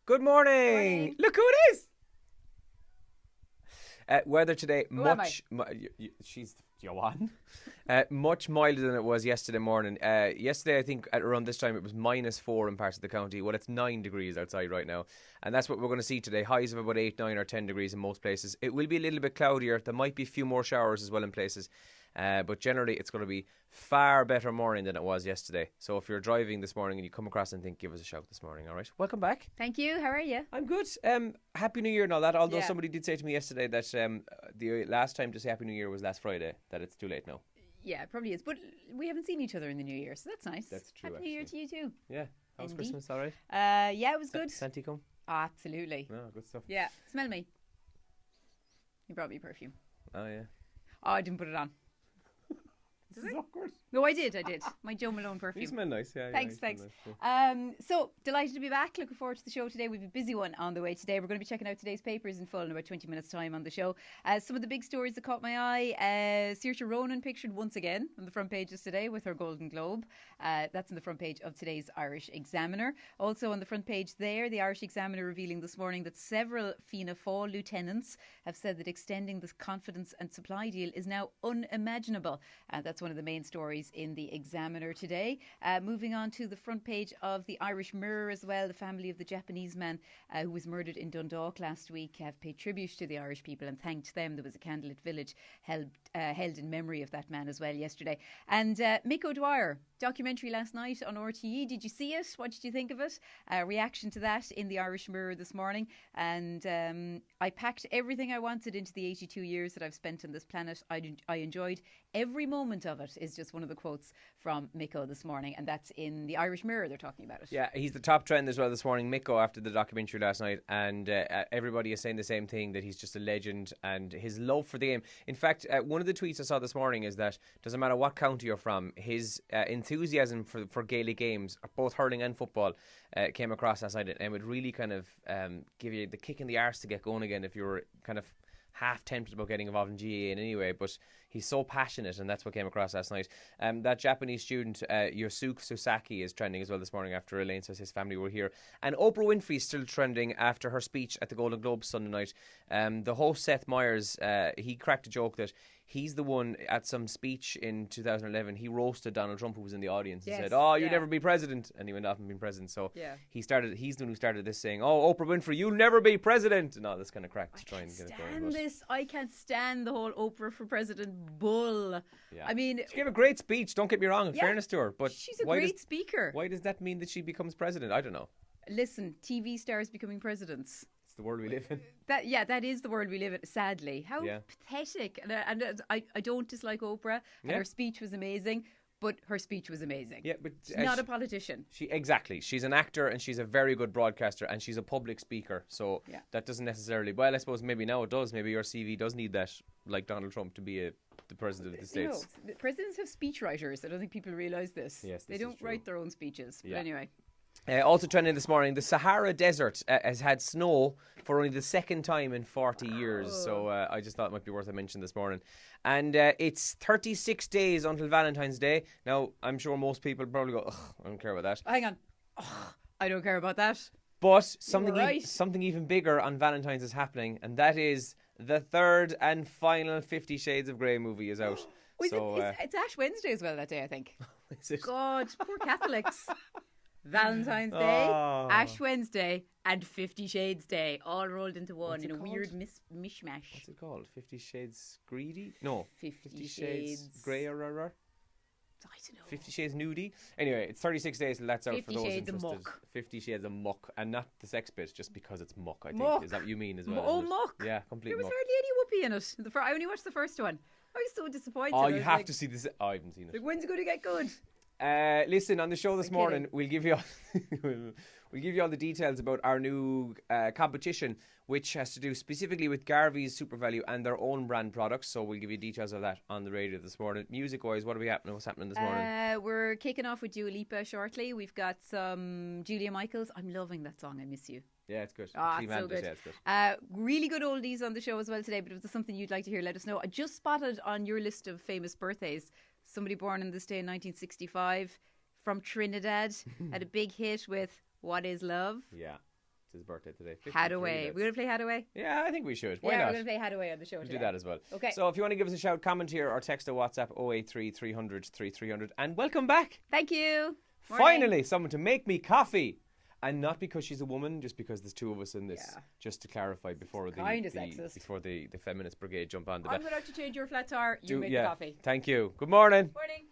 Good morning. Morning. Look who it is. Weather today, she's Joanne. Much milder than it was yesterday morning. Yesterday, I think at around this time, it was -4 in parts of the county. Well, it's 9 degrees outside right now. And that's what we're going to see today. Highs of about 8, 9 or 10 degrees in most places. It will be a little bit cloudier. There might be a few more showers as well in places. But generally, it's going to be far better morning than it was yesterday. So if you're driving this morning and you come across anything, give us a shout this morning, all right? Welcome back. Thank you. How are you? I'm good. Happy New Year and all that. Although Yeah. somebody did say to me yesterday that the last time to say Happy New Year was last Friday, that it's too late now. Yeah, it probably is. But we haven't seen each other in the New Year, so that's nice. That's true, Happy New Year to you too. Yeah. How was Indeed. Christmas, all right? Yeah, it was good. Santi come? Absolutely. No, good stuff. Yeah, smell me. You brought me perfume. Oh, yeah. Oh, I didn't put it on. This is awkward. No, I did. My Joe Malone perfume. You smell nice, yeah. Thanks. Nice, yeah. So, delighted to be back. Looking forward to the show today. We have a busy one on the way today. We're going to be checking out today's papers in full in about 20 minutes' time on the show. Some of the big stories that caught my eye. Saoirse Ronan pictured once again on the front pages today with her Golden Globe. That's on the front page of today's Irish Examiner. Also on the front page there, the Irish Examiner revealing this morning that several Fianna Fáil lieutenants have said that extending the confidence and supply deal is now unimaginable. That's one of the main stories in the Examiner today. Moving on to the front page of the Irish Mirror as well, the family of the Japanese man who was murdered in Dundalk last week have paid tribute to the Irish people and thanked them. There was a candlelit village held in memory of that man as well yesterday. And Mick O'Dwyer, documentary last night on RTE. Did you see it? What did you think of it? Reaction to that in the Irish Mirror this morning. And I packed everything I wanted into the 82 years that I've spent on this planet. I enjoyed every moment of it, is just one of the quotes from Miko this morning, and that's in the Irish Mirror. They're talking about it. Yeah, he's the top trend as well this morning, Miko, after the documentary last night, and everybody is saying the same thing, that he's just a legend and his love for the game. In fact, one of the tweets I saw this morning is that doesn't matter what county you're from, his enthusiasm for Gaelic games, both hurling and football, came across last night, and would really kind of give you the kick in the arse to get going again if you were kind of half tempted about getting involved in GAA in any way, but he's so passionate, and that's what came across last night. That Japanese student, Yosuke Sasaki, is trending as well this morning after Elaine says his family were here. And Oprah Winfrey is still trending after her speech at the Golden Globes Sunday night. The host, Seth Meyers, he cracked a joke that he's the one at some speech in 2011. He roasted Donald Trump, who was in the audience, and said, "Oh, you'll never be president," and he went off and been president. So he's the one who started this, saying, "Oh, Oprah Winfrey, you'll never be president," and all this kind of crack to try and get it going. I can't stand the whole Oprah for president bull. Yeah. I mean, she gave a great speech, don't get me wrong, in fairness to her, but she's a great speaker. Why does that mean that she becomes president? I don't know. Listen, TV stars becoming presidents. It's the world we live in. That is the world we live in, sadly. How pathetic. And I don't dislike Oprah, and her speech was amazing. But her speech was amazing. Yeah, but she's not a politician. She's an actor, and she's a very good broadcaster, and she's a public speaker. So that doesn't necessarily. Well, I suppose maybe now it does. Maybe your CV does need that, like Donald Trump, to be the president of the States. No, presidents have speechwriters. I don't think people realise this. Yes, they don't write their own speeches. But anyway. Also trending this morning, the Sahara Desert has had snow for only the second time in 40 years. So I just thought it might be worth a mention this morning. And it's 36 days until Valentine's Day. Now, I'm sure most people probably go, "Ugh, I don't care about that." Hang on. Ugh, I don't care about that. But something even bigger on Valentine's is happening, and that is the third and final 50 Shades of Grey movie is out. It's Ash Wednesday as well that day, I think. Is it? God, poor Catholics. Valentine's Day, Ash Wednesday, and 50 Shades Day, all rolled into one in a weird mishmash. What's it called? 50 Shades Greedy? No. 50 Shades Grey or I don't know. 50 Shades Nudie. Anyway, it's 36 days till that's out for those 50 Shades interested. of Muck. 50 Shades of Muck. And not the sex bit, just because it's muck, I think. Muck. Is that what you mean as well? Oh, muck. Yeah, complete There was muck. hardly any whoopee in it. I only watched the first one. I was so disappointed. Oh, you have to see this. Oh, I haven't seen it. Like, when's it going to get good? Listen, on the show this morning, we'll give you all the details about our new competition, which has to do specifically with Garvey's Super Value and their own brand products. So we'll give you details of that on the radio this morning. Music-wise, what's happening this morning? We're kicking off with Dua Lipa shortly. We've got some Julia Michaels. I'm loving that song, I Miss You. Yeah, it's good. It's so good. Yeah, it's good. Really good oldies on the show as well today, but if there's something you'd like to hear, let us know. I just spotted on your list of famous birthdays somebody born on this day in 1965 from Trinidad had a big hit with What Is Love? Yeah. his birthday today. 53, Hadaway. lads. We're going to play Hadaway? Yeah, I think we should. Why Yeah, not? we're going to play Hadaway on the show We'll today. do that as well. Okay. So if you want to give us a shout, comment here or text or WhatsApp 083 300 3300. And welcome back. Thank you. Morning. Finally, someone to make me coffee. And not because she's a woman, just because there's two of us in this. Yeah. Just to clarify before Sexist. the feminist brigade jump on the I'm back. going to change your flat tire. You make the coffee. Thank you. Good morning. Morning.